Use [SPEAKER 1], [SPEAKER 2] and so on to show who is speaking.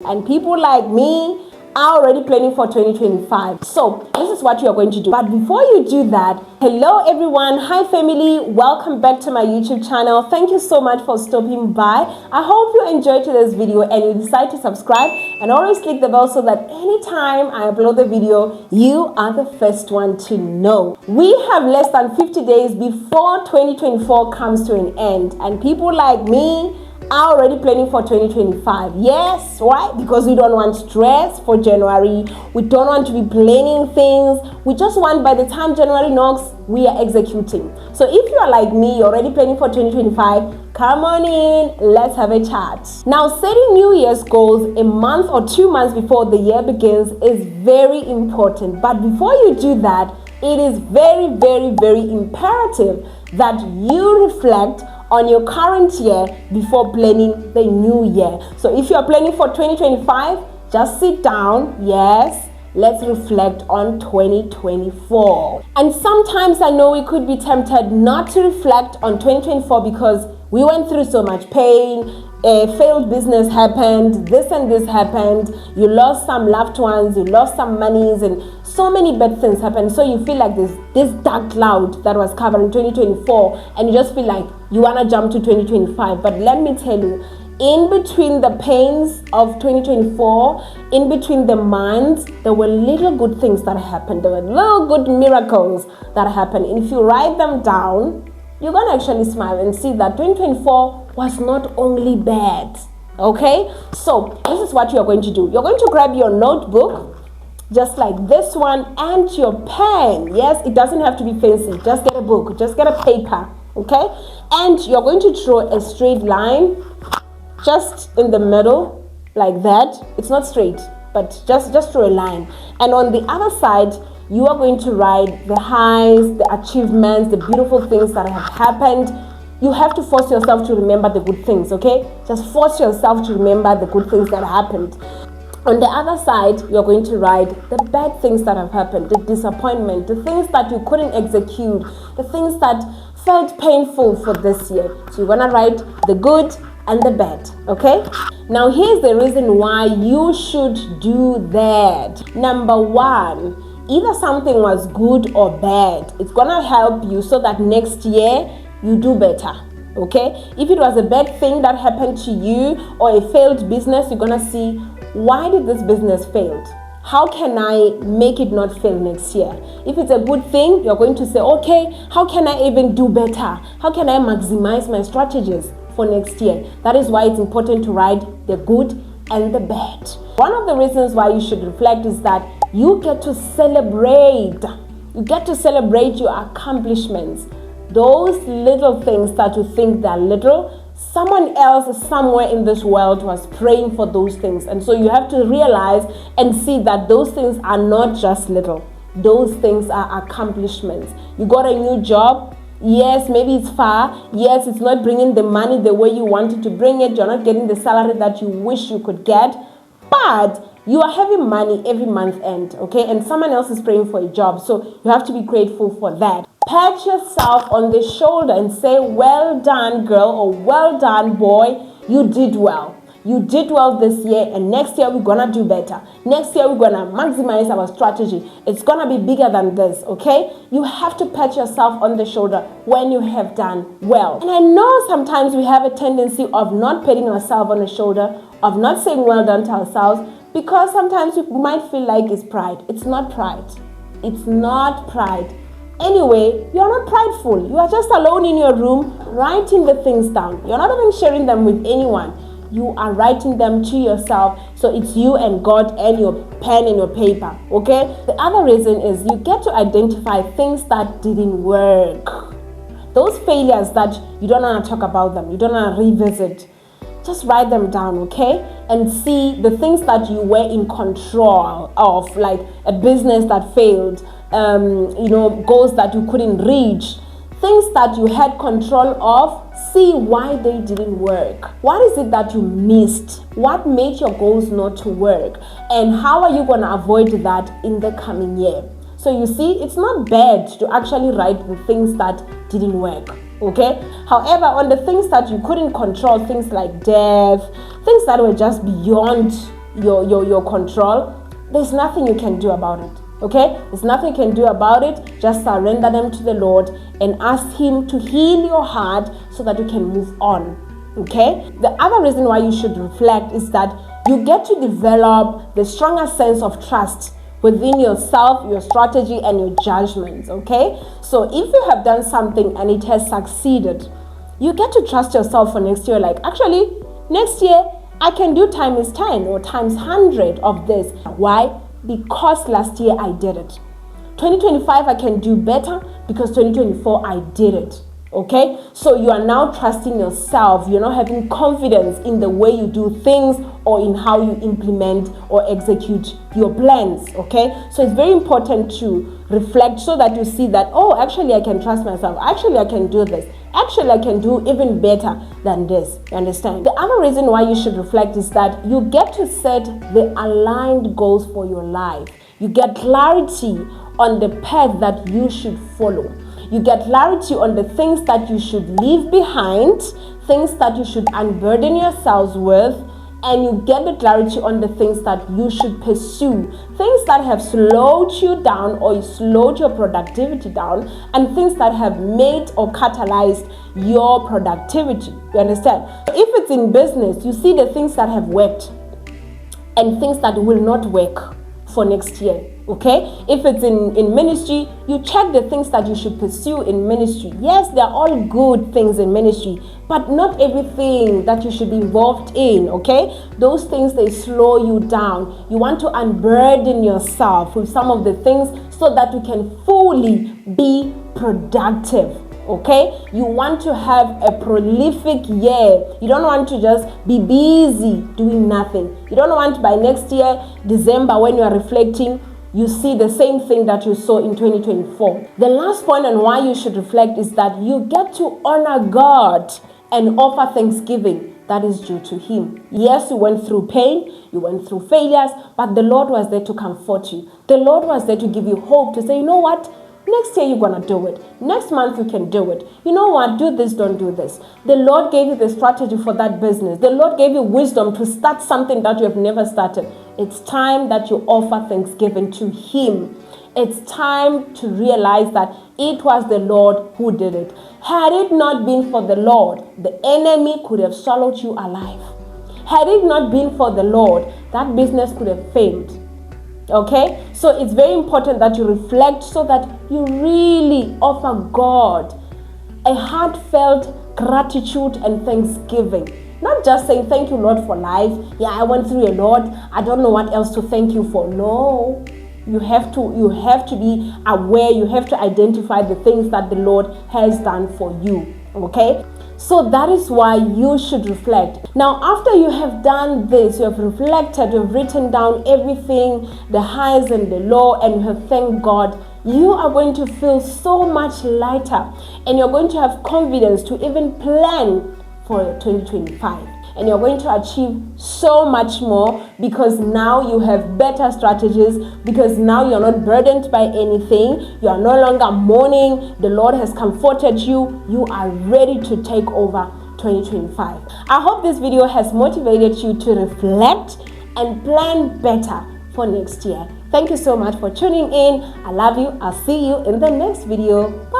[SPEAKER 1] And people like me are already planning for 2025. So this is what you are going to do. But before you do that, hello everyone, hi family, welcome back to my YouTube channel. Thank you so much for stopping by. I hope you enjoyed today's video and you decide to subscribe and always click the bell so that anytime I upload the video, you are the first one to know. We have less than 50 days before 2024 comes to an end, and people like me are already planning for 2025. Yes, why? Because we don't want stress for January. We don't want to be planning things. We just want, by the time January knocks, we are executing. So if you are like me, you're already planning for 2025, come on in, let's have a chat. Now, setting New Year's goals a month or 2 months before the year begins is very important. But before you do that, it is very, very, very imperative that you reflect on your current year before planning the new year. So if you are planning for 2025, just sit down. Yes, let's reflect on 2024. And sometimes I know we could be tempted not to reflect on 2024 because we went through so much pain, a failed business happened, this and this happened, you lost some loved ones, you lost some monies, and so many bad things happened. So you feel like this dark cloud that was covering 2024, and you just feel like you want to jump to 2025. But let me tell you, in between the pains of 2024, in between the months, there were little good things that happened. There were little good miracles that happened. And if you write them down, you're going to actually smile and see that 2024 was not only bad. Okay? So this is what you're going to do. You're going to grab your notebook, just like this one, and your pen. Yes, it doesn't have to be fancy. Just get a book. Just get a paper. Okay? And you're going to draw a straight line just in the middle, like that. It's not straight, but just draw a line. And on the other side, you are going to write the highs, the achievements, the beautiful things that have happened. You have to force yourself to remember the good things, okay? Just force yourself to remember the good things that happened. On the other side, you're going to write the bad things that have happened, the disappointment, the things that you couldn't execute, the things that felt painful for this year. So you're gonna write the good and the bad, okay? Now here's the reason why you should do that. Number one, either something was good or bad. It's gonna help you so that next year you do better, okay? If it was a bad thing that happened to you or a failed business, you're gonna see, why did this business fail? How can I make it not fail next year? If it's a good thing, you're going to say, okay, how can I even do better? How can I maximize my strategies for next year? That is why it's important to write the good and the bad. One of the reasons why you should reflect is that you get to celebrate. You get to celebrate your accomplishments. Those little things that you think they're little, someone else somewhere in this world was praying for those things. And so you have to realize and see that those things are not just little. Those things are accomplishments. You got a new job. Yes, maybe it's far. Yes, it's not bringing the money the way you wanted to bring it. You're not getting the salary that you wish you could get. But you are having money every month end, okay? And someone else is praying for a job. So you have to be grateful for that. Pat yourself on the shoulder and say, well done, girl, or well done, boy. You did well. You did well this year, and next year we're gonna do better. Next year we're gonna maximize our strategy. It's gonna be bigger than this, okay? You have to pat yourself on the shoulder when you have done well. And I know sometimes we have a tendency of not patting ourselves on the shoulder, of not saying well done to ourselves, because sometimes we might feel like it's pride. It's not pride. It's not pride. Anyway, you're not prideful. You are just alone in your room writing the things down. You're not even sharing them with anyone. You are writing them to yourself. So it's you and God and your pen and your paper, okay? The other reason is you get to identify things that didn't work. Those failures that you don't want to talk about them, you don't want to revisit. Just write them down, okay? And see the things that you were in control of, like a business that failed, goals that you couldn't reach, things that you had control of. See why they didn't work. What is it that you missed? What made your goals not to work? And how are you going to avoid that in the coming year? So you see, it's not bad to actually write the things that didn't work. Okay? However, on the things that you couldn't control, things like death, things that were just beyond your control, there's nothing you can do about it. Okay? There's nothing you can do about it. Just surrender them to the Lord and ask Him to heal your heart so that you can move on. Okay? The other reason why you should reflect is that you get to develop the stronger sense of trust within yourself, your strategy, and your judgments. Okay? So if you have done something and it has succeeded, you get to trust yourself for next year. Like, actually, next year I can do times 10 or times 100 of this. Why? Because last year I did it. 2025 I can do better because 2024 I did it. Okay? So you are now trusting yourself. You're not having confidence in the way you do things or in how you implement or execute your plans. Okay? So it's very important to reflect so that you see that, oh, actually I can trust myself. Actually I can do this. Actually I can do even better than this. You understand? The other reason why you should reflect is that you get to set the aligned goals for your life. You get clarity on the path that you should follow. You get clarity on the things that you should leave behind, things that you should unburden yourselves with, and you get the clarity on the things that you should pursue, things that have slowed you down or slowed your productivity down, and things that have made or catalyzed your productivity. You understand? If it's in business, you see the things that have worked and things that will not work for next year. Okay? If it's in ministry, you check the things that you should pursue in ministry. Yes, they're all good things in ministry, but not everything that you should be involved in. Okay? Those things, they slow you down. You want to unburden yourself with some of the things so that you can fully be productive. Okay? You want to have a prolific year. You don't want to just be busy doing nothing. You don't want by next year, December, when you are reflecting, you see the same thing that you saw in 2024. The last point on why you should reflect is that you get to honor God and offer thanksgiving that is due to Him. Yes, you went through pain, you went through failures, but the Lord was there to comfort you. The Lord was there to give you hope, to say, you know what? Next year you're going to do it. Next month you can do it. You know what? Do this, don't do this. The Lord gave you the strategy for that business. The Lord gave you wisdom to start something that you have never started. It's time that you offer thanksgiving to Him. It's time to realize that it was the Lord who did it. Had it not been for the Lord, the enemy could have swallowed you alive. Had it not been for the Lord, that business could have failed. Okay? So it's very important that you reflect so that you really offer God a heartfelt gratitude and thanksgiving. Not just saying, thank you, Lord, for life. Yeah, I went through a lot. I don't know what else to thank you for. No. You have to be aware. You have to identify the things that the Lord has done for you. Okay? So that is why you should reflect. Now, after you have done this, you have reflected, you have written down everything, the highs and the low, and you have thanked God, you are going to feel so much lighter, and you're going to have confidence to even plan for 2025. And you're going to achieve so much more because now you have better strategies, because now you're not burdened by anything. You are no longer mourning. The Lord has comforted you. You are ready to take over 2025. I hope this video has motivated you to reflect and plan better for next year. Thank you so much for tuning in. I love you. I'll see you in the next video. Bye.